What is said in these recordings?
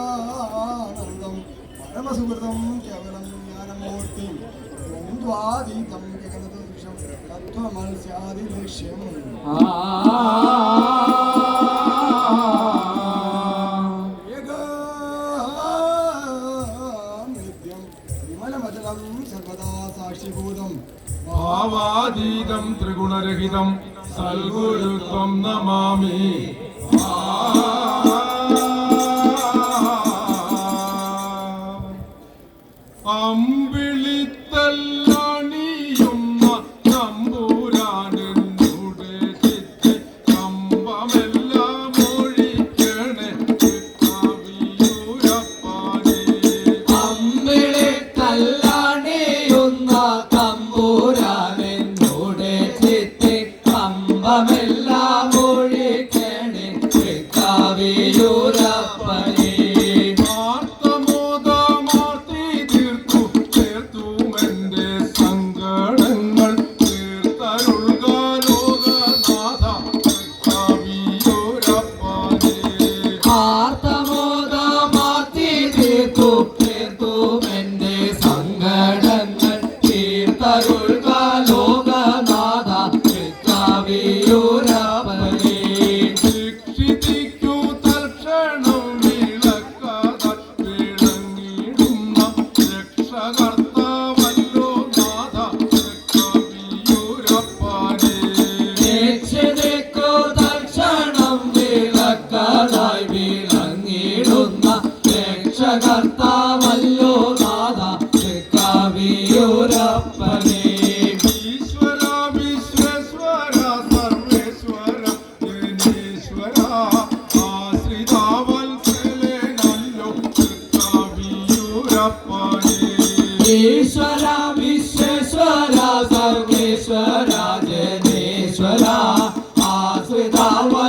പരമാനന്ദം പരമസുഹൃതം കേവലം ജ്ഞാനമൂർത്തി ദ്വന്ദ്വാതീതം ജഗദൃശം തത്വമത്സ്യാദി ലക്ഷ്യം നിത്യം വിമലമചലം സർവദാ സാക്ഷിഭൂതം ഭാവാതീതം ത്രിഗുണരഹിതം സൽഗുരുത്വം നമാമി. അമ്പിളിത്തല്ലാണിയുന്ന തമ്പുരാനെന്നുടെ ചിത്തി കമ്പമെല്ലാം ഒഴിക്കണേ കവിയൂരപ്പാനേ. അമ്പിളിത്തല്ലാണിയുന്ന തമ്പുരാനെന്നുടെ ചിത്തി കമ്പമെല്ലാം ഒഴിക്കണേ കവിയൂരപ്പനേ. കർത്താവല്ലോ നാഥ കവിയൂരപ്പനേ. ഈശ്വര വിശ്വേശ്വര സർവേശ്വര ജനേശ്വര ആശ്രിതാവത്സലനല്ലോ കവിയൂരപ്പനേ. ഈശ്വര വിശ്വേശ്വര സർവേശ്വര ജനേശ്വര ആശ്രിതാവത്സലനല്ലോ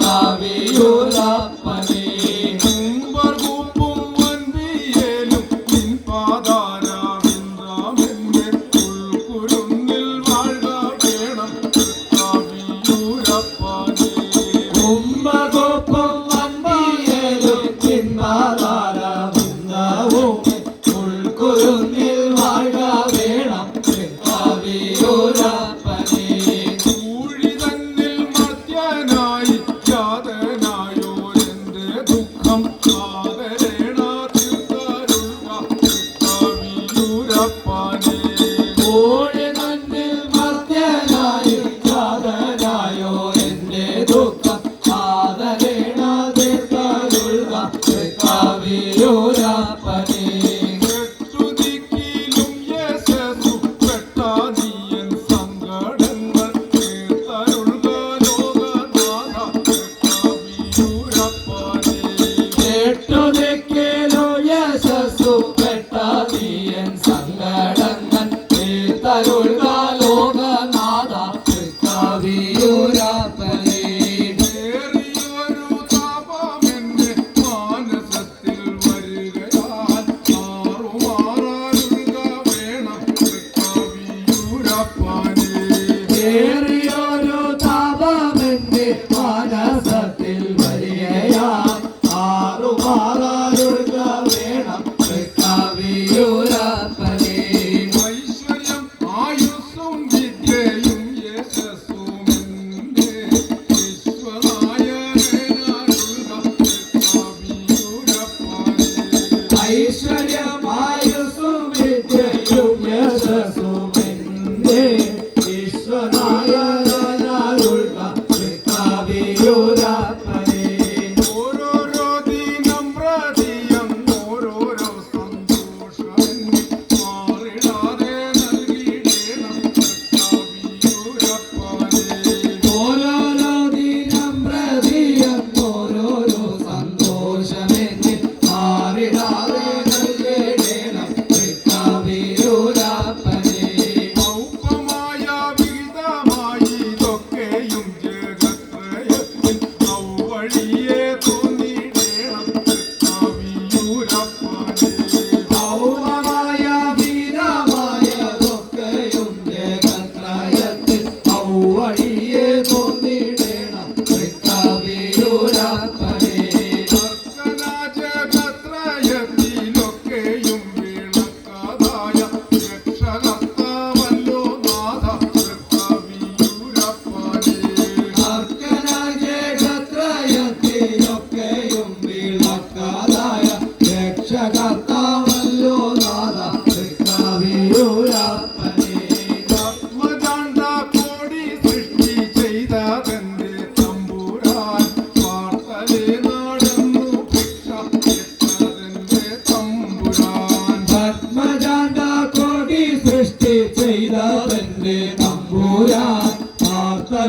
കവിയൂരപ്പനേ.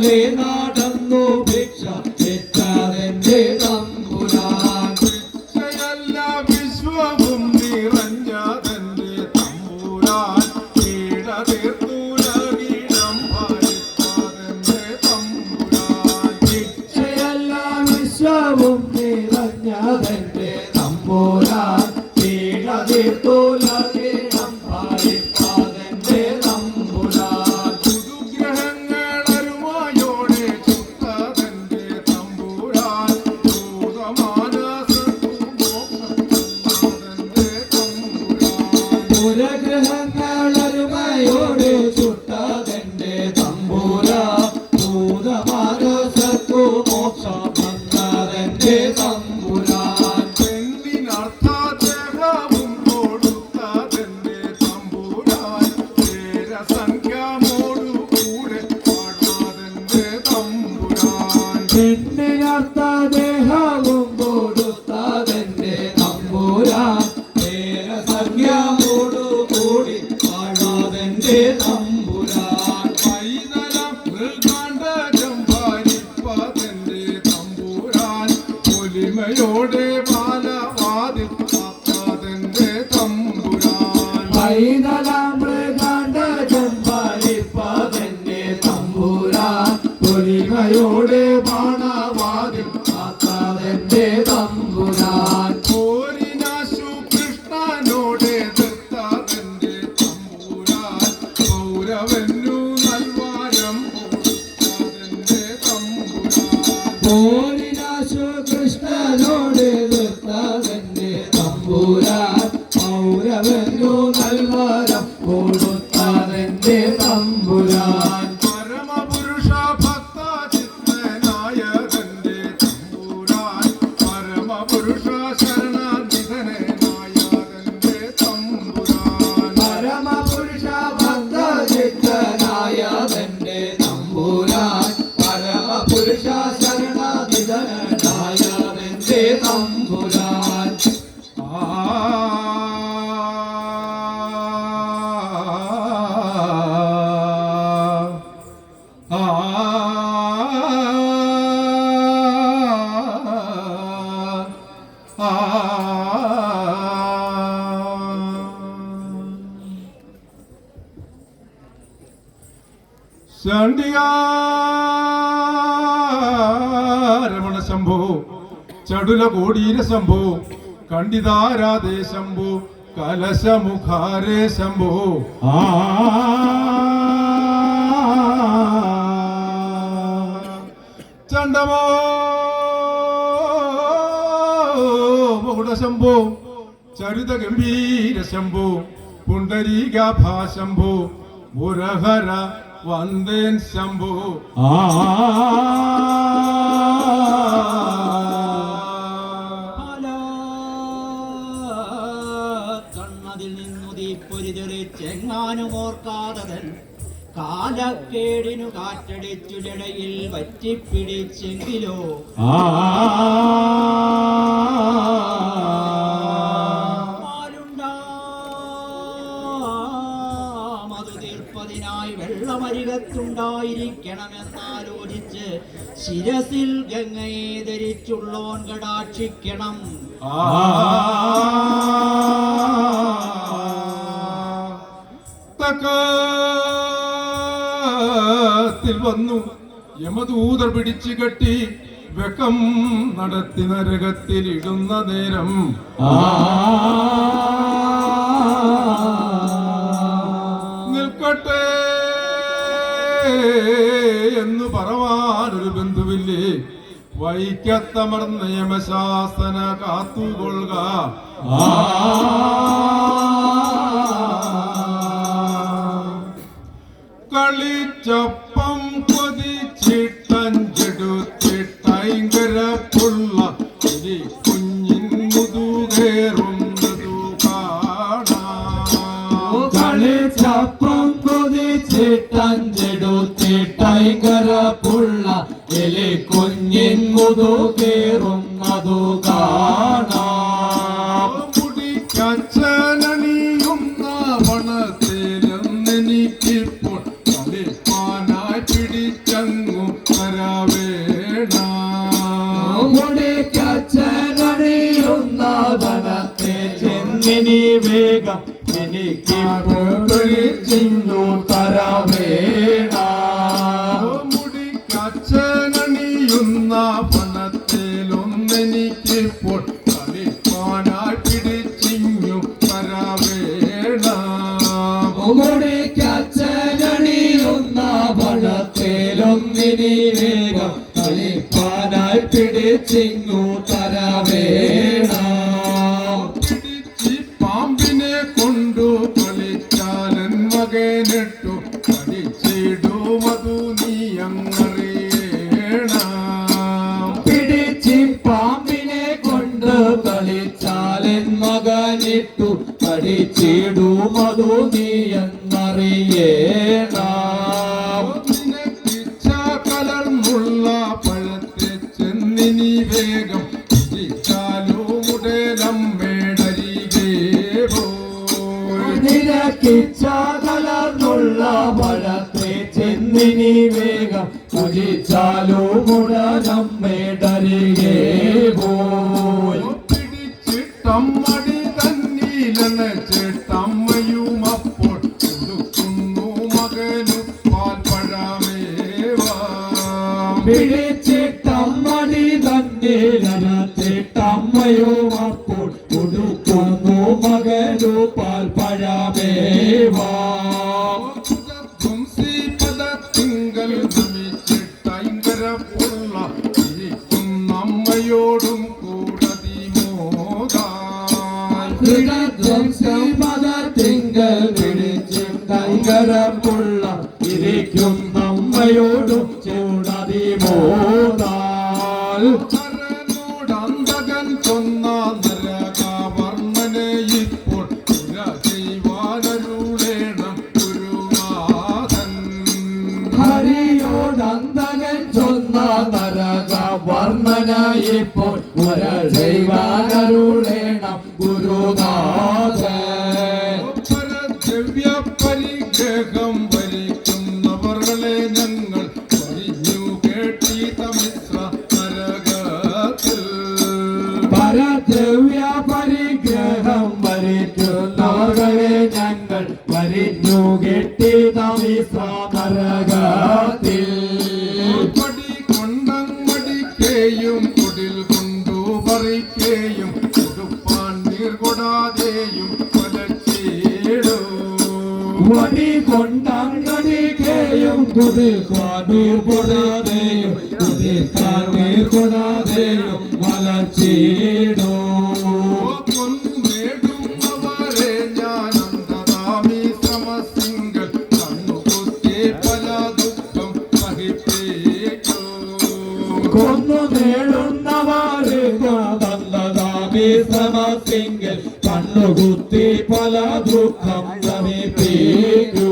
പിന്നാലെ നടന്നു ഭിക്ഷ എത്താതെന്റെ തമ്പുരാൻ ഭിക്ഷയല്ല വിശ്വവും നിറഞ്ഞതെന്റെ തമ്പുരാൻ പീഡ തീർത്തുലകിടം ഭരിക്കാതെന്റെ തമ്പുരാൻ ഭിക്ഷയല്ല വിശ്വവും നിറഞ്ഞതെന്റെ തമ്പുരാൻ പീഡ തീർത്തുലകിടം ഭരിക്കാതെന്റെ തമ്പുരാൻ പുതുഗ്രഹങ്ങളരുമായോടെ ചുട്ടതെന്റെ തമ്പുരാൻ ഭൂതമാനസത്തു മോക്ഷമെന്നതെന്റെ തമ്പുരാൻ പുരഗ്രഹങ്ങളരുമയോടെ ചുട്ടതെന്റെ തമ്പുരാൻ ഭൂതമാനസത്തു മോക്ഷം വന്നതെന്റെ തമ്പുരാൻ പെണ്ണിനർത്ഥാദേഹവും കൊടുത്തതെന്റെ തമ്പുരാൻ പേരസംഖ്യമോടുകൂടെ പാടാതെന്റെ തമ്പുരാൻ പെണ്ണിനർത്ഥ ദേഹവും കൊടുത്തതെന്റെ തമ്പുരാൻ പേരസംഖ്യമോടു കൂടി പാടാതെന്റെ തമ്പുരാൻ പൈതലം മൃഗാണ്ഡജം ഭരിപ്പതെന്റെ തമ്പുരാൻ പൊലിമയോടെ ബാലവാതിൽ കാത്തതെന്റെ തമ്പുരാൻ പൈതലം മൃഗാണ്ഡജം ഭരിപ്പതെന്റെ തമ്പുരാൻ പൊലിമയോടെ ബാണവാതിൽ കാത്തതെന്റെ തമ്പുരാൻ പോരിനാശു കൃഷ്ണനോട് എതിർത്തതെന്റെ തമ്പുരാൻ പൗരവന്നു നൽവാരം കൊടുത്തതെന്റെ തമ്പുരാൻ പോരിനാശു കൃഷ്ണനോട് എതിർത്തതെന്റെ തമ്പുരാൻ പൗരവനു നൽവരം കൊടുത്തതെന്റെ തമ്പുരാൻ പരമപുരുഷ ഭക്തചിത്തനായതെന്റെ തമ്പുരാൻ പരമപുരുഷ ശരണാനിധനായതെന്റെ തമ്പുരാൻ പരമപുരുഷ ഭക്തചിത്തനായതെന്റെ തമ്പുരാൻ പരമപുരുഷ ശരണാധിതനായതെന്റെ തമ്പുരാൻ രമണ ശംഭോ ചടുല കോടീര ശംഭോ കണ്ഡിതാരാധേ ശംഭോ കലശമുഖാരേ ശംഭോ ചണ്ടമോ മകുട ശംഭോ ചരിത ഗംഭീര ശംഭോ പുണ്ടരീകാഭാ ശംഭോ മുരഹര വന്ദേൻ ശംഭോ കണ്ണതിൽ നിന്നു തീപ്പൊരിതെറിച്ചെങ്ങാനും ഓർക്കാതതൻ കാലക്കേടിനു കാറ്റടിച്ചു ജടയിൽ വറ്റിപ്പിടിച്ചെങ്കിലോ മതു തീർപ്പതിനായി വെള്ളമരികത്തുണ്ടായിരിക്കണമെന്നാലോചിച്ച് ശിരസിൽ ഗംഗയെ ധരിച്ചുള്ളോൻ കടാക്ഷിക്കണം തക്കത്തിൽ വന്നു യമദൂതർ പിടിച്ചു കെട്ടി വെക്കം നടത്തി നരകത്തിൽ ഇടുന്ന നേരം നിൽക്കട്ടെ എന്നു പറവാനൊരു ബന്ധുവില്ലേ വൈക്കത്തമർന്ന യമശാസന കാത്തുകൊള്ളുക കളിച്ചപ്പം കൊതിച്ചിട്ടഞ്ചെടുത്തിട്ടൈങ്കര പുള്ള ഇനി കുഞ്ഞിൻ മുതുകേറുന്നതു കാണാം കളിച്ചപ്പം കൊതിച്ചിട്ടഞ്ചെടുത്തിട്ടൈങ്കര പുള്ള എലി കുഞ്ഞിൻ മുതു കേറുന്നതു കാണാം മുടിക്കച്ചനണിയുന്ന പണത്തിലെന്നെനിക്കിപ്പോൾ കളിപ്പാനായി പിടിച്ചങ്ങു മുടിക്കച്ചനണിയുന്ന വനത്തെ ചെന്നിനി വേഗം എനിക്ക് ചിന്നു തരവേണ മുടിക്കച്ചനണിയുന്ന പണത്തിലൊന്നെനിക്കിപ്പോൾ കളിപ്പാനായി പിടിച്ചിഞ്ഞു തരവേണ മുടിക്കച്ചനണിയുന്ന വനത്തിലൊന്നിനി വേഗം കളിപ്പാനായി പിടിച്ചിങ്ങു തരവേണ പിടിച്ചി പാമ്പിനെ കൊണ്ടു കളിച്ചാലൻ മകനിട്ടു പഠിച്ചിടുമതു നീ അങ്ങറിയേണ പിടിച്ചി പാമ്പിനെ കൊണ്ട് കളിച്ചാലൻ മകനിട്ടു പഠിച്ചിടുമതു നീ എന്നറിയേണ നിനക്കിച്ച കലർന്നുള്ള പഴത്തെ ചെന്നിനി വേഗം മുടലമ്മേടരികേ പോയി നിരക്കിച്ച കലർന്നുള്ള പഴത്തെ ചെന്നിനി വേഗം കുഴിച്ചാലോ മുടനമ്മേടരികേ പോയി പിടിച്ചിട്ടമ്മടി തന്നീലണച്ചിട്ടമ്മയും അപ്പോൾ കൊടുക്കുന്നു മകനു പാൽപ്പഴമേവാ പിടിച്ചിട്ടമ്മടി തന്നിലനത്തിട്ടമ്മയോ അപ്പോൾ കൊടുക്കുന്നു മകനു പാൽപ്പഴമേവാ ശ്രീപദത്തിങ്കൽ നമിച്ചിട്ടൈങ്കരപ്പുള്ള ഇരിക്കുന്നമ്മയോടും തിങ്കൾ പിടിച്ചിട്ടൈങ്കരപ്പുള്ള ഇരിക്കും നമ്മയോടും ചൂടതിമോദാൽ ോടന്തകൻ കൊന്ന നരകാവർണ്ണനെ ഇപ്പോൾ പുര ചെയ്യുവാനരുളേണം ഗുരുനാഥൻ ഹരിയോടന്തകൻ ചൊന്ന നരക വർണ്ണനയിപ്പോൾ പുര ചെയ്വാനരുളേണം ഗുരുനാഥൻ പരദ്രവ്യ പരിഗ്രഹം ഭരിക്കുന്നവർകളെ ഞങ്ങൾ പറഞ്ഞു കേട്ടി തമിശ്ര നരകത്തിൽ പരദ്രവ്യ പരിഗ്രഹം ഭരിക്കുന്നവർകളെ ഞങ്ങൾ വരിഞ്ഞു കെട്ടി തമിശ്ര നരകത്തിൽ പടി കൊണ്ടങ്ങടിക്കേയും കുടിൽ കൊണ്ടു പറിക്കേയും കൊടുപ്പാൻ നീർ കൊടാതെയും പലച്ചേടും വടി കൊണ്ടങ്ങടിക്കേയും കുതിർക്കാനീർ കൊടാതെയും കുതിർക്കാനീർ കൊടാതെയും മലച്ചീടോ കൊന്നേടുന്നവരെ ഞാനന്തതാമി ശ്രമസിംഗൾ കണ്ണുകുത്തി പല ദുഃഖം സഹിപ്പേക്കോ കൊന്നു നേടുന്നവാറ് നല്ലതാമി ശ്രമസിംഗൽ കണ്ണുകുത്തി പല ദുഃഖം സമീപിക്കൂ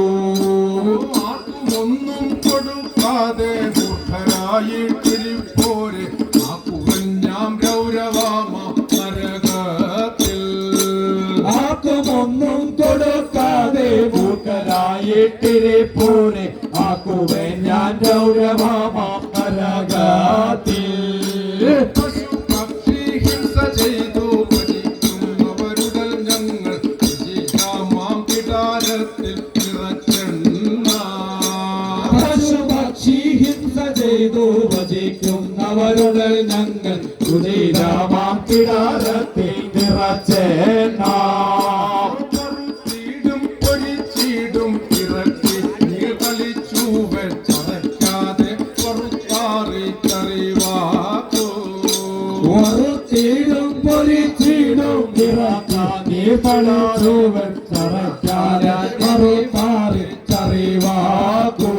ആർക്കുമൊന്നും കൊടുക്കാതെ മൂർഖരായിട്ടിരിപ്പോരെ ആക്കുവൻ ഞാൻ ഗൗരവാമ നരകത്തിൽ ആക്കുമൊന്നും കൊടുക്കാതെ മൂക്കരായിട്ടിരിപ്പോരെ ആക്കുവേ ഞാൻ ഗൗരവമാം നരകത്തിൽ പശുപക്ഷി ഹിംസ ചെയ്തു പഠിക്കുന്നവരുടൽ ഞങ്ങൾ വിജയാമാം കിടാരത്തിൽ നിറച്ചെണ്ണ പശുപക്ഷി ഹിംസ ചെയ്തു ഭജിക്കുന്നവരുടെ ഞങ്ങൾ കുതിരാമാം കിടാരത്തിൽ നിറച്ചേണ്ണ കറുത്തിടും പൊരിച്ചിടും ഇറക്കി നീർ കളിച്ചു വെച്ചതയ്ക്കാതെ കറുത്താറിച്ചറിവാക്കൂ വറുത്തിടും പൊരിച്ചിടും ഇറക്കാതെ പളാറുവൻ ചറക്കാതെ കറുത്താറിച്ചറിവാക്കൂ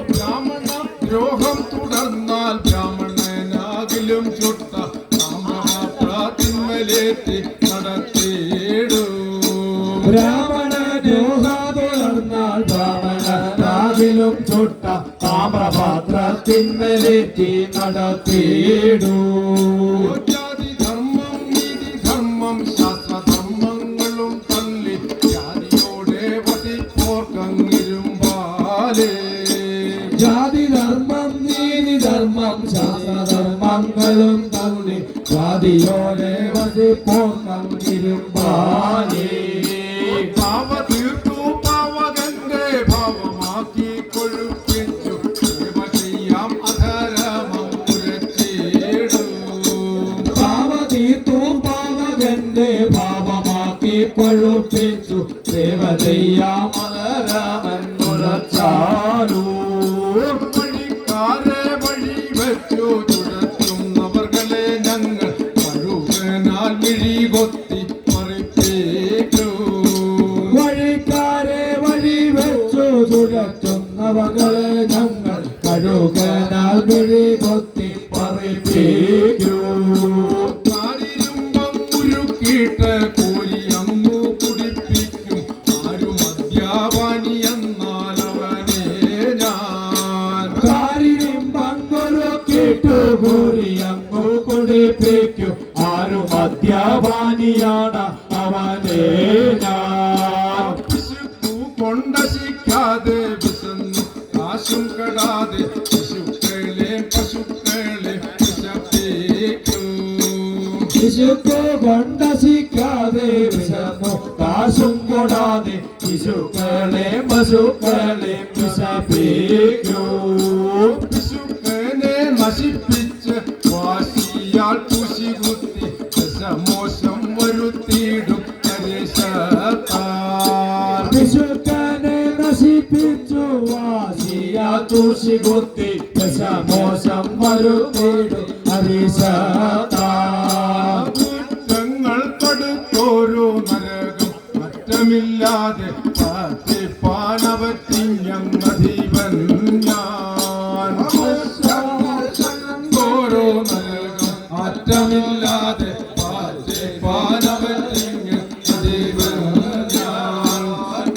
ബ്രാഹ്മണ ദ്രോഹം തുടർന്നാൽ ബ്രാഹ്മണനാകിലും ചുട്ട താമ്രപാത്രത്തിന്മേലേറ്റി നടത്തിയിടൂ ബ്രാഹ്മണ ദ്രോഹ തുടർന്നാൽ ബ്രാഹ്മണനാകിലും ചുട്ട താമ്രപാത്രത്തിന്മേലേറ്റി നടത്തിയിടൂ ജാതിധർമ്മം നീതിധർമ്മം ശാസ്ത്രധർമ്മങ്ങളും തള്ളി ജാതിയോടെ വസിപ്പോർക്കങ്ങിരുമ്പാലേ ജാതിധർമ്മം നീതിധർമ്മം ശാസ്ത്രധർമ്മങ്ങൾ ഞങ്ങളും തള്ളി വാദിയോടെ വസിപ്പോന്നിരുമ്പാലേ പാവ തീർത്തു പാവകന്റെ ഭാവമാക്കി കൊഴുപ്പിച്ചു സേവ ചെയ്യാം അധരമം ഉരച്ചേടും പാവതീർത്തു പാവകന്റെ ഭാവമാക്കി കൊഴുപ്പിച്ചു സേവ ചെയ്യാം മലരാമന്നുറച്ചാലൂ വഴിക്കാരെ വഴി വെച്ചു തുടച്ചുന്നവർകളെ ഞങ്ങൾ പഴുകനാൽ മിഴി കൊത്തി മറിപ്പേറ്റു വഴിക്കാരെ വഴി വെച്ചു തുഴച്ചുന്നവകളെ ഞങ്ങൾ കഴുകനാൽ മിഴി കൊത്തി പറിപ്പേറ്റു കാരിരുമ്പം ഉരുക്കിയിട്ട് കോരിയങ്ങു കുടിപ്പിക്കും ആരും അധ്യാപാനി എന്നാൽ അവനെ ഞാൻ കാരിയും പങ്കുലൊക്കിട്ടു കൂറിയങ്ങു കുടിപ്പിക്കും ആരും മദ്യപാനിയാണ് അവനെ ഞാൻ വിശുക്കു കൊണ്ടശിക്കാതെ വിശന്നു കാശും കടാതെ പശുക്കളെ വിശപ്പേക്കും ശിശുക്കു കൊണ്ടശിക്കാതെ വിശന്നു കാശും കൂടാതെ ശിശുക്കളെ പശുക്കളെ വിശപ്പിക്കൂ വിശുക്കനെ നശിപ്പിച്ച് വാശിയാൽ കുശികുത്തി ദശമോശം വരുത്തിയിടും കരേശത്താർ വിശുക്കനെ നശിപ്പിച്ചു വാശിയാ തൂഷി കുത്തി ദശമോശം വരുത്തിടും ഹരിശത്താർ കുറ്റങ്ങൾ കടുത്തോരോ നരകം അറ്റമില്ലാതെ പാനവത്തിഞ്ഞങ്ങധീവൻ ഞാൻ ഓരോ നരകം അറ്റമില്ലാതെ പാനവത്തിഞ്ഞധീവൻ ഞാൻ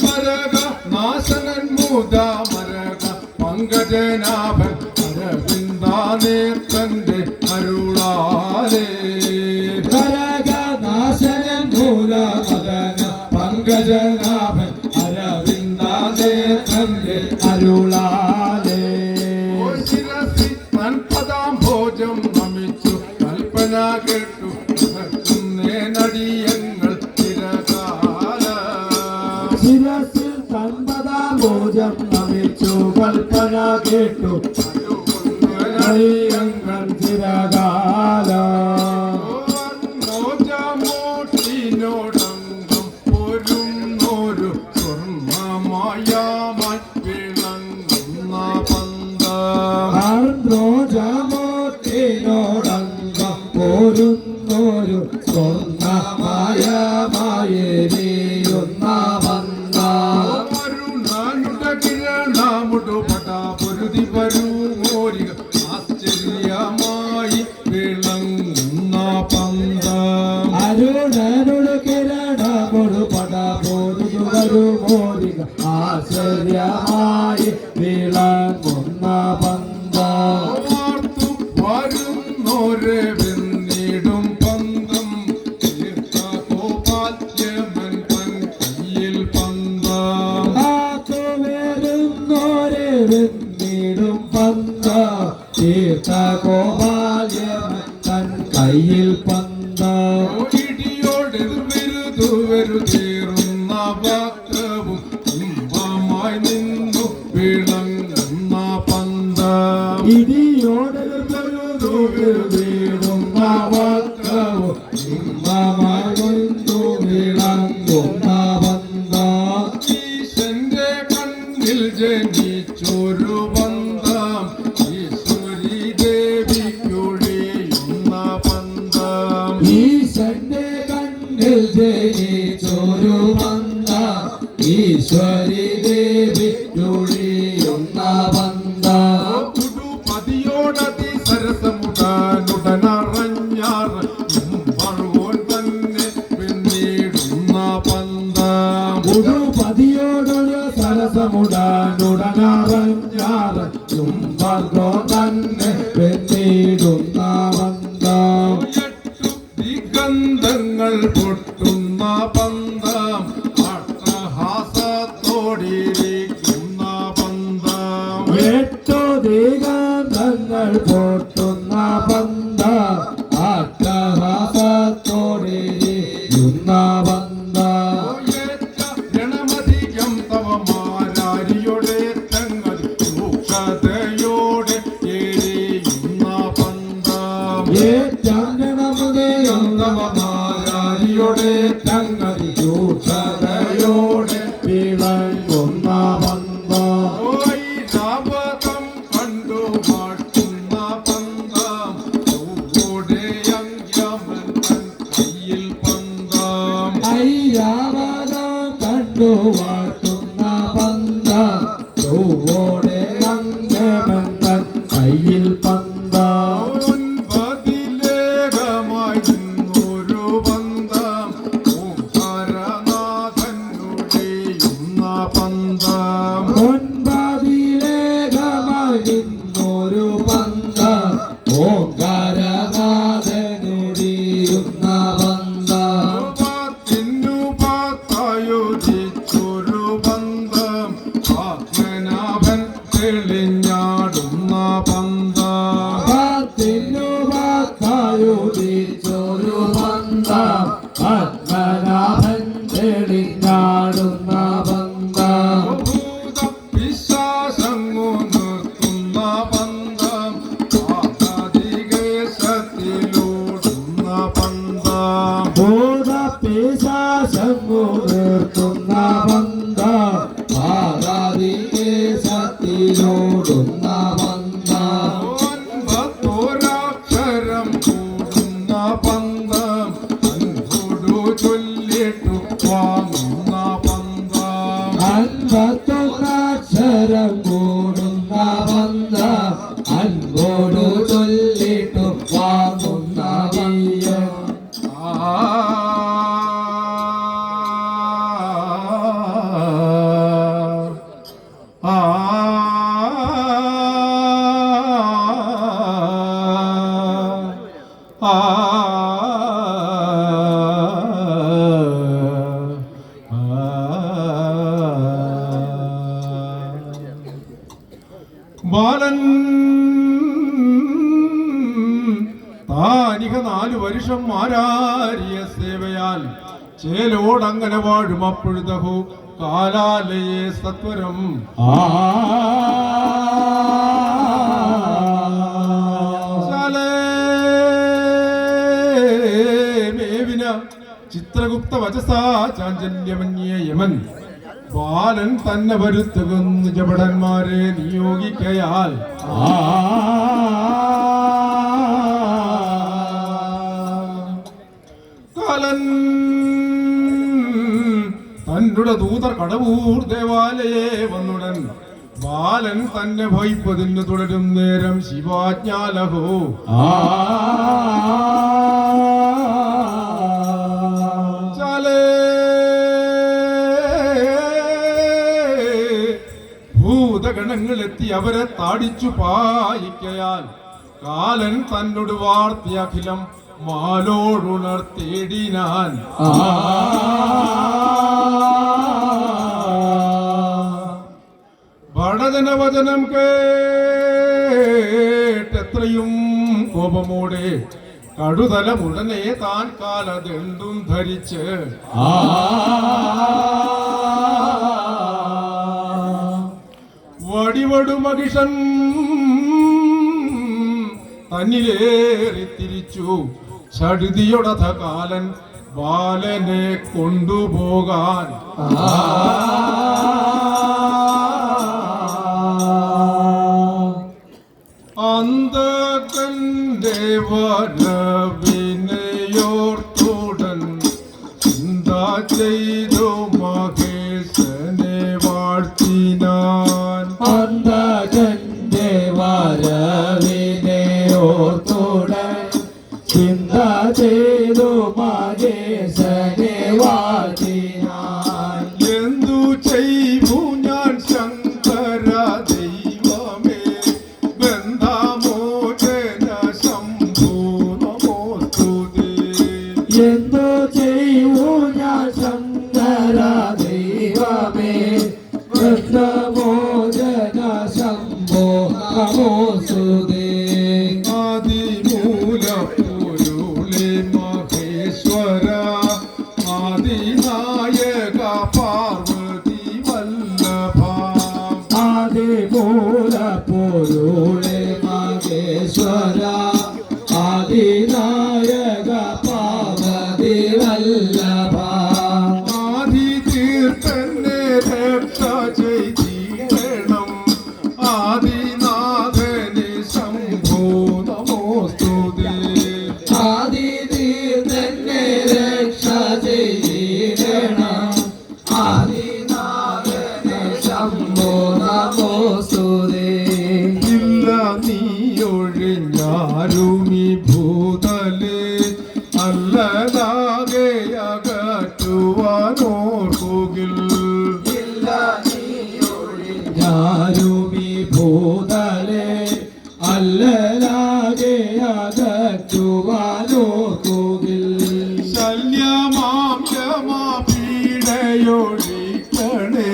മരക നാശനൻ മൂത മരക പങ്കജനാഭൻ അരവിന്ദാനേത്രന്റെ അരുളാലേ കരകനാശനൻ മൂലമകന പങ്കജനാഭൻ അരവിന്ദാനേത്രന്റെ അരുളാലേ ശിരസി തൻപദാം ഭോജം നമിച്ചു കൽപ്പന കേട്ടു നടിയങ്ങൾ ചിരകാല ശിരസിൽ തൻപദാമോജം നമിച്ചു കൽപ്പന കേട്ടു അയ്യങ്ങൾ ചിരകാലം മോജമോട്ടിനോടങ്കം പൊരുന്നൊരു സ്വർണ്ണമായാമായി വിളങ്ങുന്ന പന്തം ആർദ്രോജമോട്ടിനോടങ്കം പോരുന്നൊരു സ്വർണ്ണമായമായേറിയുന്ന വന്ന വരുണനുടെ കിരണമുടു പടാ പൊരുതി വരൂമോരിക ആശ്ചര്യമായി വിളങ്ങുന്ന പന്തം അരുണനുടെ കിരണമൊടു പട പോരുന്നു വരുമോരിക ആശ്ചര്യമായി വിളങ്ങുന്ന പന്ത വാർത്തു വരുന്നോരെ വെന്നിടും പന്തം തീർത്ഥ ഗോപാല്യമൻ തൻ കയ്യിൽ പന്തം കാത്തു വരുന്നോരെ വെന്നിടും പന്ത തീർത്ഥ ഗോപാല്യമൻ തൻ കയ്യിൽ പന്ത ഇടിയോടെതിർവിരുതു വെറുതേറുന്ന വാക്യവും ഇമ്പമായി നിന്നു വിളങ്ങുന്ന പന്തം ഇടിയോടുന്ന വക്രവും ഇമ്പമാകുന്നു വിളങ്ങുന്ന പന്ത ഈശന്റെ കണ്ണിൽ ജനിച്ചൊരു ബന്ധം ഈശ്വരി ദേവിക്കൊഴിയുന്ന പന്തം ഈശന്റെ കണ്ണിൽ ജനിച്ചൊരു പന്ത ഈശ്വരി ദേവി ഒഴിയുന്ന പന്ത ഉടുപതിയോടതി സരസമുടാനുടനറഞ്ഞാർ മുമ്പഴുവോൻ തന്നെ പിന്നീടുന്ന പന്തം ഉടുപതിയോടൊരു സരസമുടാനുടനറഞ്ഞാറ് ചുംബർഗോ തന്നെ വെന്നിടുന്ന പന്ത എട്ടു ദിഗന്ധങ്ങൾ പൊട്ടുന്ന പന്തം അട്ടഹാസത്തോടിരിക്കുന്ന പന്തം എട്ടു ദിഗന്ധങ്ങൾ പൊട്ടുന്ന പന്ത ചങ്ങണമുതയൊന്നവമാരിയുടെ ചങ്ങതി ചൂഷതയോടെ വിളങ്ങുന്ന ബന്ധം ലാഭകം കണ്ടു മാട്ടുന്ന പന്തം ചൂടെ അങ്ക്യമൻ കയ്യിൽ പന്തം അയ്യാവതം കണ്ടു വാട്ടുന്ന ബന്ധം ചൊവ്വോടെ അങ്കമന്തൻ കയ്യിൽ പന്തം ഒൻപതിലേകമായി നിന്നൊരു ബന്ധം ഓംകാരനാഥൻ ഒഴിയുന്ന പന്തം ഒൻപതിലേകമായി നിന്നൊരു ബന്ധം ഓംകാരനാഥനുടിയുന്ന ബന്ധം പത്തിനു പത്തായോജിച്ചൊരു ബന്ധം ആത്മനാഭൻ തെളിഞ്ഞാടുന്ന പന്തം പത്തിനു പത്തായുടിച്ചൊരു ബന്ധം പത്മനാഭൻ തെളിഞ്ഞാടുന്ന ബന്ധം ഭൂത പിശാചങ്ങു നിർത്തുന്ന ബന്ധം ആകാദികേശത്തിലോടുന്ന പന്തം ഭൂതപിശാചങ്ങു നിർത്തുന്ന ബന്ധം ആരാധികേശത്തിലോടുന്ന ബന്ധം ഒൻപത്തോരാക്ഷരം കൂടുന്ന പന്തം അൻപൊടു ചൊല്ലിട്ടു വാങ്ങുന്ന പന്തം അൻപത്തൊന്നക്ഷരം കൂടുന്ന ബന്ധം അൻപോടു ചൊല്ലിട്ടു വാങ്ങുന്ന ബന്ധം ബാലൻ താനിക 4 വർഷം മാരാരിയ സേവയാൽ ചേലോടങ്ങനെ വാഴും അപ്പൊഴുതഹു കാലാലയെ സത്വരം മേവിന ചിത്രഗുപ്ത വചസാ ചാഞ്ചല്യമന്യ യമൻ ബാലൻ തന്നെ വരുത്തുകുന്നു ജപടന്മാരെ നിയോഗിക്കയാൽ കാലൻ തന്നുടെ ദൂതർ കടവൂർ ദേവാലയെ വന്നുടൻ ബാലൻ തന്നെ ഭയിപ്പതിന് തുടരും നേരം ശിവാജ്ഞാലഹോ ചാലേ ഭൂതഗണങ്ങളെത്തി അവരെ താടിച്ചു പായിക്കയാൽ കാലൻ തന്നോട് വാർത്തിയ അഖിലം മാലോടുണർത്തേടിനാൻ ഭടജനവചനം കേട്ടെത്രയും കോപമോടെ കടുതലമുടനെ താൻ കാലതെണ്ടും ധരിച്ച് വടിവടുമകിഷൻ തന്നിലേറി തിരിച്ചു ഷടുതിയൊടഥ കാലൻ ബാലനെ കൊണ്ടുപോകാൻ അന്തകന്റെ വരവിനെയോർത്തുടൻ ചിന്ത ചെയ്തു മഹേശനെ വാഴ്ത്തിനാൻ അന്തകന്റെ വരവിനെ ഓർത്തുടൻ ചിന്ത ചെയ്തു മഹേശനെ വാഴ്ത്തിനാൻ എന്തു ചെയ്തു ഞാൻ ശങ്കര ദൈവമേ ബന്ധമോചന ശംഭോ നമോസ്തുതേ എന്തോ ചെയ്യൂ ഞാൻ ശങ്കര ദൈവമേ വൃദ്ധമോചന ശംഭോ നമോസ്തുതേ ആദിമൂല പൊരുളെ മഹേശ്വര ആദിനായക പാർവതി വല്ലഭ ആദിമൂല പൊരുളെ മഹേശ്വര ആദിനായക നായക പാർവതി വല്ലഭ ആദി തീർത്ഥനെ രക്ഷ ചെയ്തിടണം ആദിനാഥനെ ശംഭോ നമോസ്തുതേ ആദിതീർത്ഥനെ രക്ഷ ചെയ്തിടണം ആദിനാഥനെ ശംഭോ നമോസ്തുതേ ഇല്ല നീയൊഴിഞ്ഞാരുമി ഭൂതലേ അല്ലലാകെ അകറ്റുവാനോർക്കുകിൽ ഞാരുമി ഭൂതലേ അല്ലലാകെ അകറ്റുവാനോർക്കുകിൽ ശല്യമാം ക്ഷമാപീഡയൊഴിക്കണേ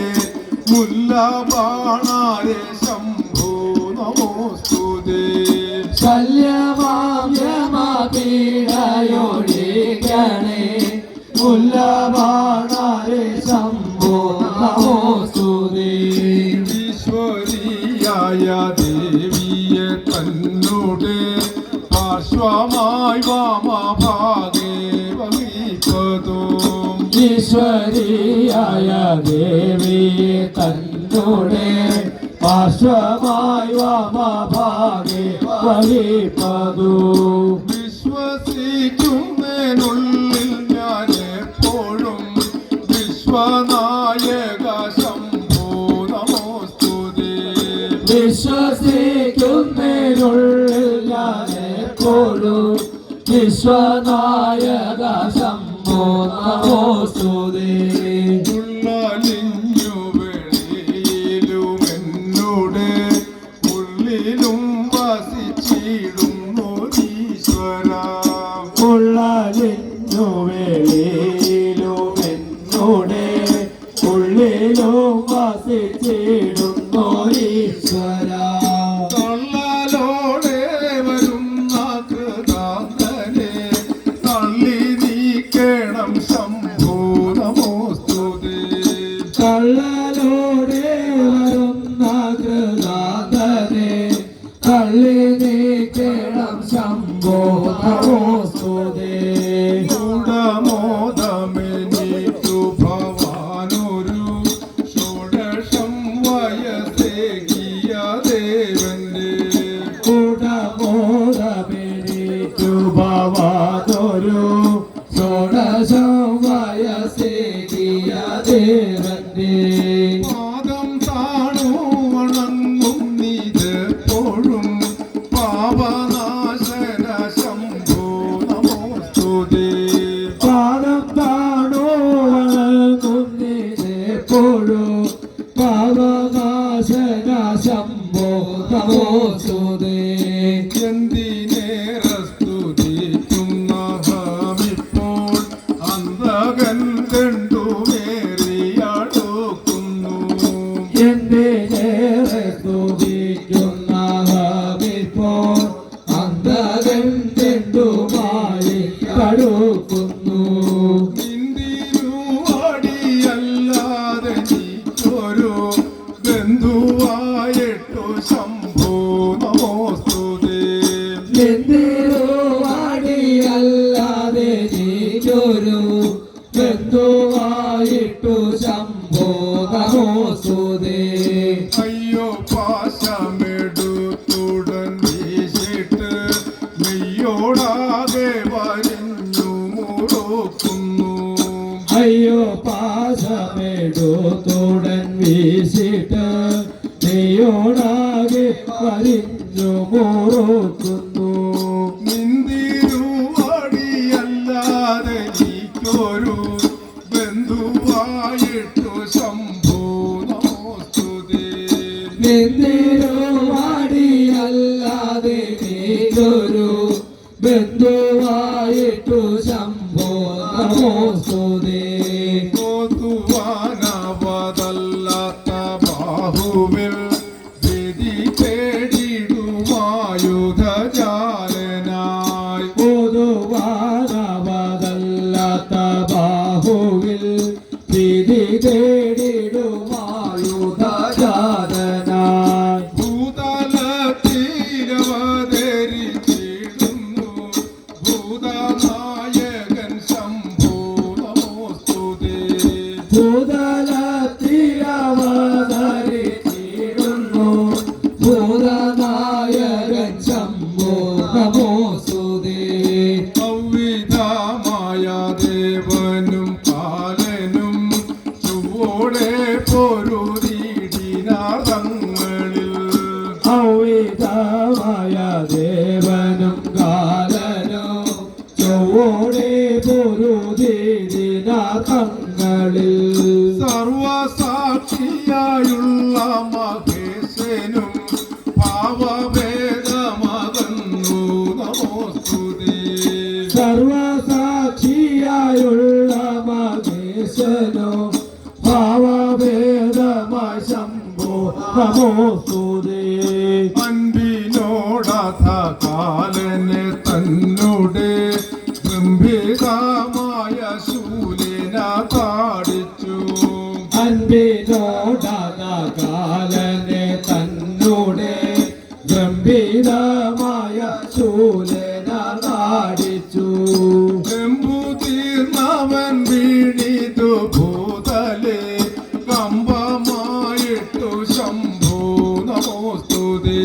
മുല്ലബാണാരെ ശംഭോ നമോസ്തുതേ ശല്യമാപീഡയൊഴിക്കണേ മുല്ലബാണാരെ ശംഭോ നമോസ്തുതേ ഈശ്വരിയായ ദേവിയെ തന്നോട് പാർശ്വമായി വാമഭാഗേ വഹിപ്പതും ഈശ്വരിയായ ദേവിയെ തന്നോടെ പാർശ്വമായി വാമഭാഗേ വഹിപ്പതു വിശ്വസിക്കുന്നതിനുള്ളിൽ ഞാൻ എപ്പോഴും വിശ്വനായക ശംഭോ നമോസ്തുതേ വിശ്വസിക്കുന്നതിനുള്ളിൽ ഞാൻ എപ്പോഴും വിശ്വനായക ശംഭോ നമോസ്തുതേ ഉള്ളലിഞ്ഞു വെളിയിലും എന്നോട് ഉള്ളിലും വസിച്ചിടുന്നു ഈശ്വര ഉള്ളിലു വേളിയിലും എന്നോടെ ഉള്ളിലും വസിച്ചിടുന്നു ഈശ്വര തള്ളലോടെ വരുന്ന കൃതാന്തനെ തള്ളി നീക്കണം ശംഭോ നമോസ്തുതേ കള്ളലോടെ വരുന്ന കൃതാന്തനെ തള്ളി നീക്കണം ശംഭോ നമോസ്തുതേ ഗൂഢമോദമെനിക്കു ഭവാനൊരു ഷോഡശം വയസ്സേകിയ ദേവന്റെ കൂടമോദമെനിക്കു ഭവാനൊരു ഷോഡശം വയസ്സേകിയ ദേവന്റെ പാദം താണു വണങ്ങും നീതെപ്പോഴും പാപനാശന ശംഭോ നമോസ്തുതേ പാദം താണോ വണങ്ങുന്നിതെപ്പോഴും പാപനാശന ശംഭോ നമോസ്തുതേ എന്തിനേറെ സ്തുതിക്കുന്നഹമിപ്പോൾ അന്തകൻ കണ്ടുമേറിയാടുക്കുന്നു എന്തിനേറെ സ്തുതിക്കുന്നവമിപ്പോൾ അന്തകൻ തെണ്ടുമായി കടുക്കുന്നു നിന്തിരുവാടിയല്ലാതെ നീക്കൊരു ബന്ധുവായിട്ടു ശംഭോ നമോസ്തുതേ എന്തിരുവാടിയല്ലാതെ നീക്കൊരു ബന്ധുവായിട്ടു ശംഭോ നമോസ്തുതേ അയ്യോ പാശമെടുത്തുടൻ വീശിട്ട് മെയ്യോടാകെ വരിഞ്ഞു മുറുക്കുന്നു അയ്യോ പാശമെടുത്തുടൻ വീശിട്ട് നീയോടാകെ വരിഞ്ഞു മുറുക്കുന്നു നിന്തിരുവാടിയല്ലാതെ നീക്കൊരു ബന്ധുവായിട്ടു ശംഭോ നമോസ്തുതേ നിന്തിരുവാടിയല്ലാതെ നീക്കൊരു ബന്ധുവായിട്ടു ശംഭോ നമോസ്തുതേ ഓതുവാനവതല്ലാത്ത ബാഹുവിൽ വിധി തേടിടുമായുധജാലനായി പൊതുവാനവതല്ലാത്ത ബാഹുവിൽ വിധി തേടിടുമായുധജാതനായി ഭൂതലത്തിരവതരിച്ചിടുന്നു ഭൂതനായകൻ ശംഭോ നമോസ്തുതേ ഭൂതലത്തിലവതരിച്ചിടുന്നു ഭൂതനായകൻ ശംഭോ നമോസ്തുതേ ഔവിധമായ ദേവനും കാലനും ചുവോടെ പൊരുതിടിനാദങ്ങളിൽ ഔവിധമായ ദേവനും കാലനും ചൊവ്വോടെ പൊരുതിനാഥങ്ങളിൽ സർവസാക്ഷിയായുള്ള മഹേശനും ഭാവഭേദമകന്നു നമോസ്തുതേ സർവസാക്ഷിയായുള്ള മഹേശനോ ഭാവഭേദമായി ശംഭോ നമോസ്തുതേ അൻപിനോടഥ കാലനെ തന്നോട് ഗംഭീരമായ ശൂലിന താടിച്ചു അൻപിനോടാത കാലനെ തന്നോടെ ഗംഭീരമായ ശൂലന നാടിച്ചു ഗംഭൂതീർന്നവൻ വീണിതു ഭൂതലേ കമ്പമായിട്ടു ശംഭോ നമോസ്തുതേ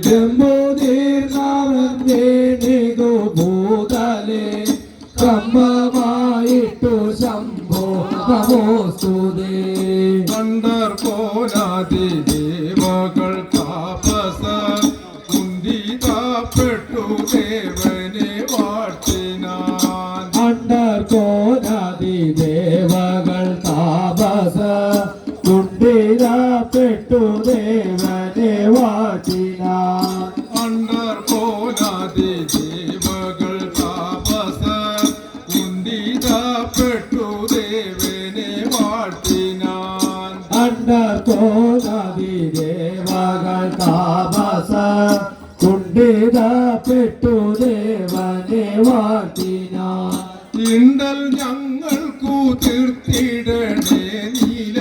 ഗംഭീർനാമൻ വേണിതു ഭൂതലേ കമ്പമായിട്ടു ശംഭോ നമോസ്തുതേ കണ്ടർപോലാതി ദേവകൾ താപസ കുന്തിതപ്പെട്ടു ദേവനെ വാഴ്ത്തിനാൻ അണ്ടർകോനാദി ദേവകൾ താപസ കുണ്ടിരപ്പെട്ടു ദേവനെ വാട്ടിനാൻ അണ്ടർപോലാതി ദേവകൾ താപസ കുന്തിതപ്പെട്ടു ദേവനെ വാഴ്ത്തിനാൻ അണ്ടർകോനാദി ദേവകൾ താപസ കുണ്ടിരപ്പെട്ടു ദേവനെ വാട്ടിനാൻ ഇണ്ടൽ ഞങ്ങൾക്കു തീർത്തിടണേ നീല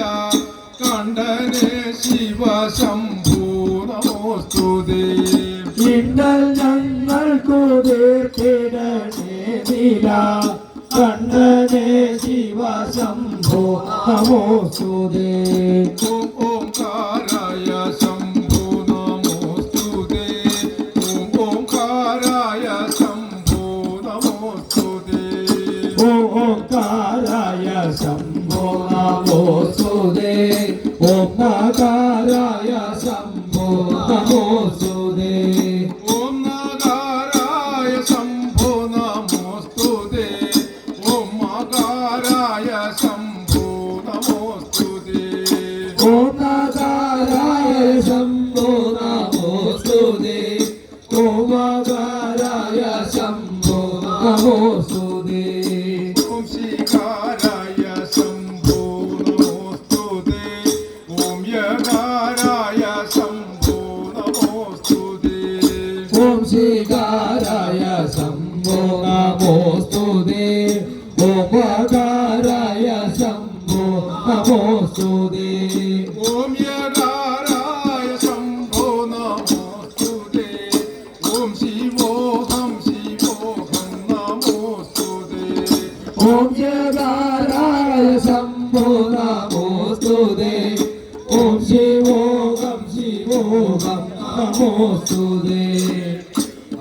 കണ്ടനെ ശിവ ശംഭൂ നമോസ്തുതേ ഇന്നൽ ഞങ്ങൾക്കു തീർത്തിടണേ നില കണ്ണനെ ശിവ ശംഭോ നമോസ്തുതേ ഓം ഓംകാരായ ശംഭോ നമോസ്തുതേ ഓം ഓംകാരായ ശംഭോ നമോസ്തുതേ ഓംകാരായ ശംഭോ നമോസ്തുതേ ഓംകാരായ ശംഭോ നമോസ്തുതേ ഓം നഗാരായ ശംഭോ നമോസ്തുതേ ഓം മകാരായ ശംഭോ നമോസ്തുതേ ഓംകാരായ ശംഭോ നമോസ്തുതേ ഓംകാരായ ശംഭോ നമോസ്തുതേ ഓം ശിഖാരായ ശംഭോ നമോസ്തുതേ ഓം യകാരായ ശംഭോ നമോസ്തുതേ ഓം ശ്രീകാരായ ശംഭോ നമോസ്തുതേ ഓംകാരായ ശംഭോ നമോസ്തുതേ ഓം യകാരായ ശംഭോ നമോസ്തുതേ ഓം ശിവോഹം ശിവോഹം നമോസ്തുതേ ഓം ജഗാരായ ശംഭോ നമോസ്തുതേ ഓം ശിവോഹം ശിവോഹം നമോസ്തുതേ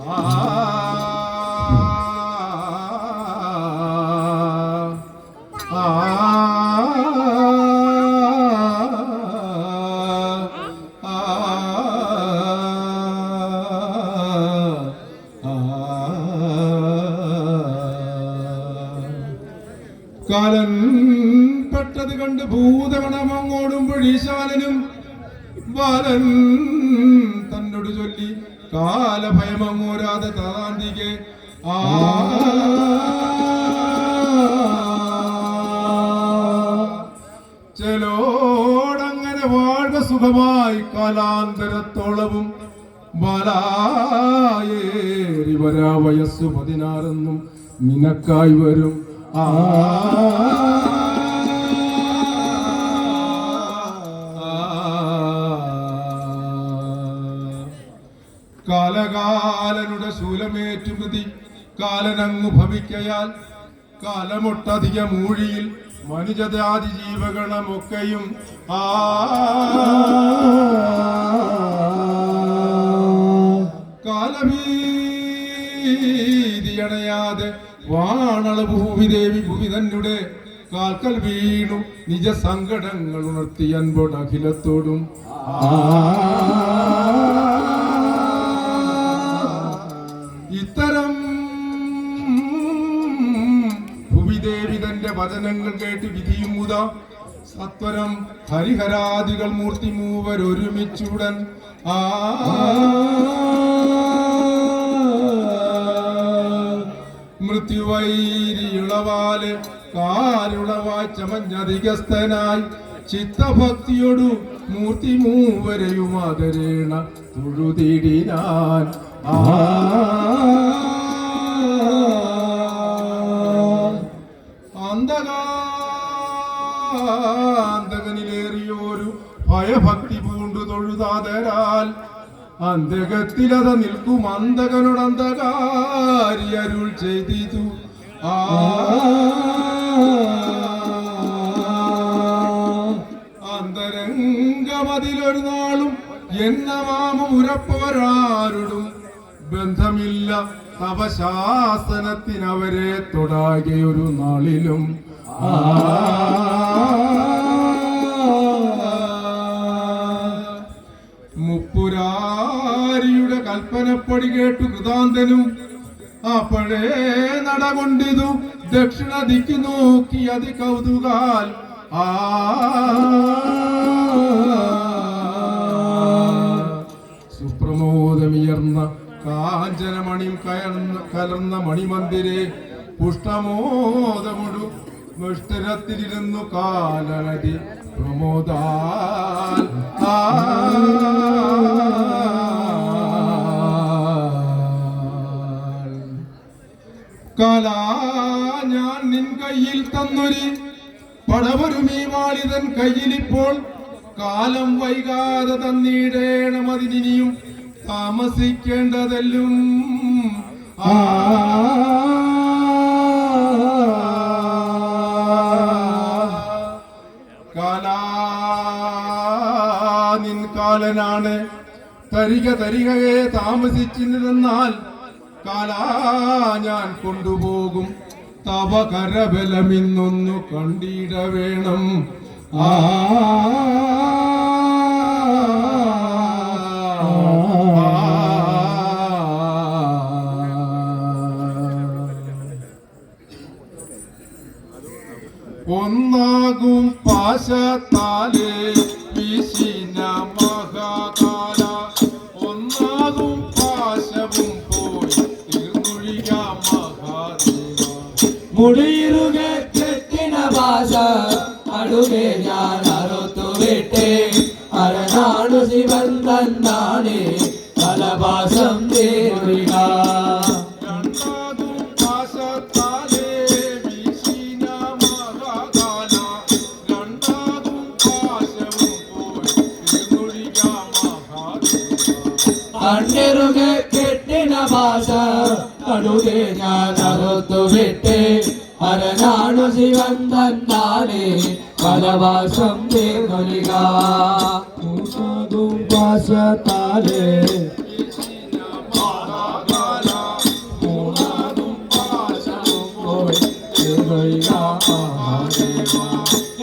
ആ ആ കാലൻ പെട്ടത് കണ്ട് ഭൂതഗണമങ്ങോടുമ്പോൾ ഈശാനനും ബാലൻ തന്നോട് ചൊല്ലി കാലഭയമങ്ങോരാതെ താന്തികെ ആ ചെലോടങ്ങനെ വാഴ്ക സുഖമായി കാലാന്തരത്തോളവും ബാലായേറി വരാ വയസ്സു 16 നിനക്കായി വരും ആ കാലകാലനുടെ ശൂലമേറ്റുമതി കാലനങ്ങു ഭവിക്കയാൽ കാലമൊട്ടധിക മൂഴിയിൽ മനുജജാതി ജീവഗണമൊക്കെയും കാലഭീതിയണയാതെ വാണളവ് ഭൂമിദേവി ഭൂമി തന്നെ കാൽക്കൽ വീണു നിജ സങ്കടങ്ങൾ ഉണർത്തി അൻപോട് അഖിലത്തോടും ഇത്തരം ഭൂമിദേവി തന്റെ വചനങ്ങൾ കേട്ട് വിധിയുമുത സത്വരം ഹരിഹരാദികൾ മൂർത്തി മൂവരൊരുമിച്ചുടൻ മൃത്യുവൈരിയുളവാല് കാലുളവായി ചമഞ്ഞധികസ്ഥനായി ചിത്തഭക്തിയോടു മൂർത്തി മൂവരെയും ആദരേണ തൊഴുതിടിനാൻ അന്തകനിലേറിയോരു ഭയഭക്തി പൂണ്ടു തൊഴുതാതരാൽ അന്തകത്തിലത നിൽക്കും അന്തകനോടന്തകാരി അരുൾ ചെയ്തിതു അന്തരംഗമതിലൊരു നാളും എന്ന മാമം ഉരപ്പവരാരോടും ബന്ധമില്ല തപശാസനത്തിനവരെ തൊടാകെയൊരു നാളിലും മുപ്പുരാരിയുടെ കൽപ്പനപ്പടി കേട്ടു കൃതാന്തനും അപ്പോഴേ നടകൊണ്ടിതു ദക്ഷിണ ദിക്ക് നോക്കി അതി കൗതുകാൽ സുപ്രമോദമുയർന്ന കാഞ്ചനമണിയും കലർന്ന മണിമന്ദിരെ പുഷ്ടമോദമുടു മുഷ്ടരത്തിലിരുന്നു കാലനദി പ്രമോദാൽ കാലാ ഞാൻ നിൻ കയ്യിൽ തന്നൊരു പടവരുമീ വാളിതൻ കയ്യിലിപ്പോൾ കാലം വൈകാതെ തന്നിടേണം അതിനിയും താമസിക്കേണ്ടതെല്ലും കാലാ നിൻ കാലനാണ് തരികയെ താമസിച്ചിരുന്നാൽ കാലാ ഞാൻ കൊണ്ടുപോകും തവ കരബലമിന്നൊന്നു കണ്ടിട വേണം ഒന്നാകും പാശത്താലേ വീശിന മഹാകാല ഒന്നാകും പാശവും പോയി തീർന്നൊഴിക മഹാദേവ മുടിയിരുക കെട്ടിന ഭാഷ അടുകെ ഞാൻ അറുത്തു വിട്ടേ അരനാടു ശിവൻ തന്നാണേ കലഭാസം തീർക്കുക കണ്ണിറുക കെട്ടിന ഭാഷ അടുകെ ഞാൻ അറുത്തു വിട്ടേ അരനാടു ശിവൻ തന്നാണേ കലഭാസം തീർക്കുക ഭാഷത്താലേ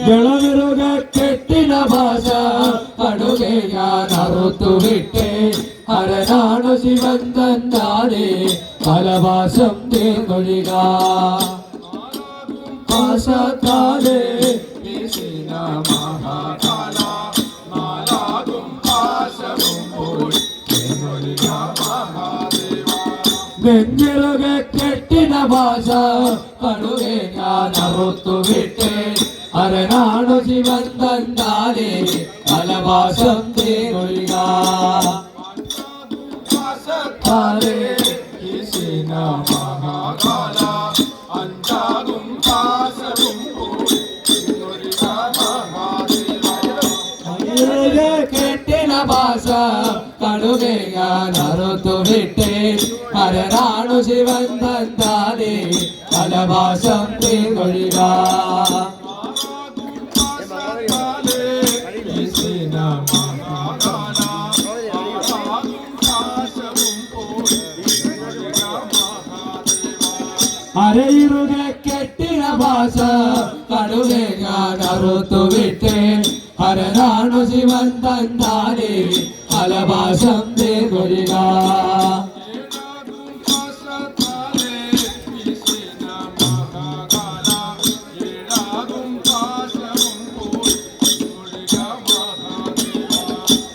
ജളവിറുക കെട്ടിന ഭാഷ അടുകെ ഞാൻ അറുത്തു വിട്ടേ അരനാണു ശിവൻ തന്നാണേ കലഭാസം തീർന്നൊഴിക ഭാഷത്താലേ മഹാകാല നാലാകും പാശവും പോയി തീർന്നൊഴിക മഹാദേവ നെഞ്ചിറുക കെട്ടിന ഭാഷ കടുകെ ഞാൻ അറുത്തു വിട്ടേ അരനാണു ശിവൻ തന്നാലേ കലഭാസം തീർന്നൊഴിക മഹാകാല അഞ്ചാകും പാശവും പോയി തീർന്നൊഴിക മഹാദേവ കെട്ടിന ഭാഷ കടുകെ ഞാൻ അറുത്തു വിട്ടേ ഹരനാണു ശിവൻ തന്നാലേ കലവാസം തീർക്കൊഴിക അരയിരുകെ കെട്ടിയ ഭാഷ കടുവെ ഞാൻ അറുത്തു വിട്ടേ ഹരനാണു ശിവൻ തന്നാലേ കലവാസം തീർക്കൊഴിക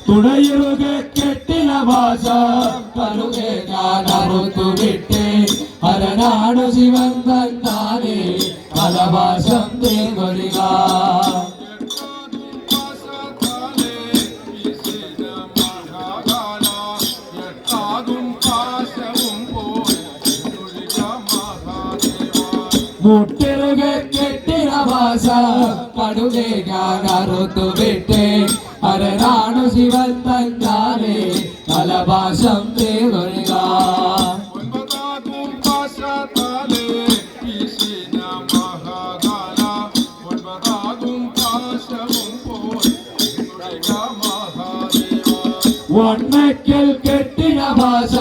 തുണയിരുകെ കെട്ടിന ഭാഷ കടുകെ ഞാൻ അറുത്തു വിട്ടേ ഹരനാണു ശിവൻ തന്നാലേ കലവാസം തീർക്കൊഴിക മുട്ടിറുകെ കെട്ടിന ഭാഷ കടുകെ ഞാൻ അറുത്തു വിട്ടേ ഹരനാണു ശിവൻ തന്നാലേ കലവാസം തീർക്കൊഴിക വണ്ണക്കൽ കെട്ടിന ഭാഷ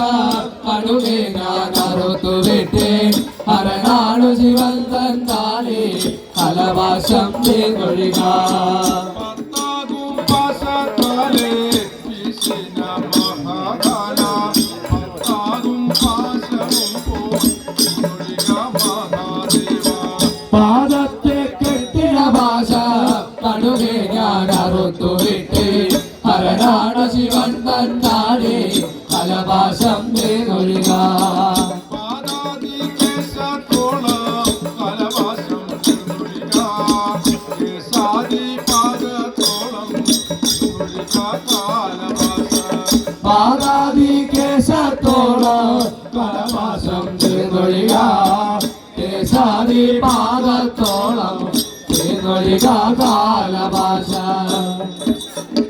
കടുകെ ഞാൻ അറുത്തു വിട്ടേ ഹരനാണു ശിവൻ തന്നാലേ കലവാസം തീർക്കൊഴിക പാദത്തെ കെട്ടിന ഭാഷ കടുകെ ഞാൻ അറുത്തു വിട്ടേ ഹരനാണു ശിവൻ തന്നാലേ കലവാസം തീർക്കൊഴിക പാദാദി കേശത്തോളം കലവാസം തീർക്കൊഴിക കേശാദി പാദത്തോളം തീർക്കൊഴിക കാലഭാഷ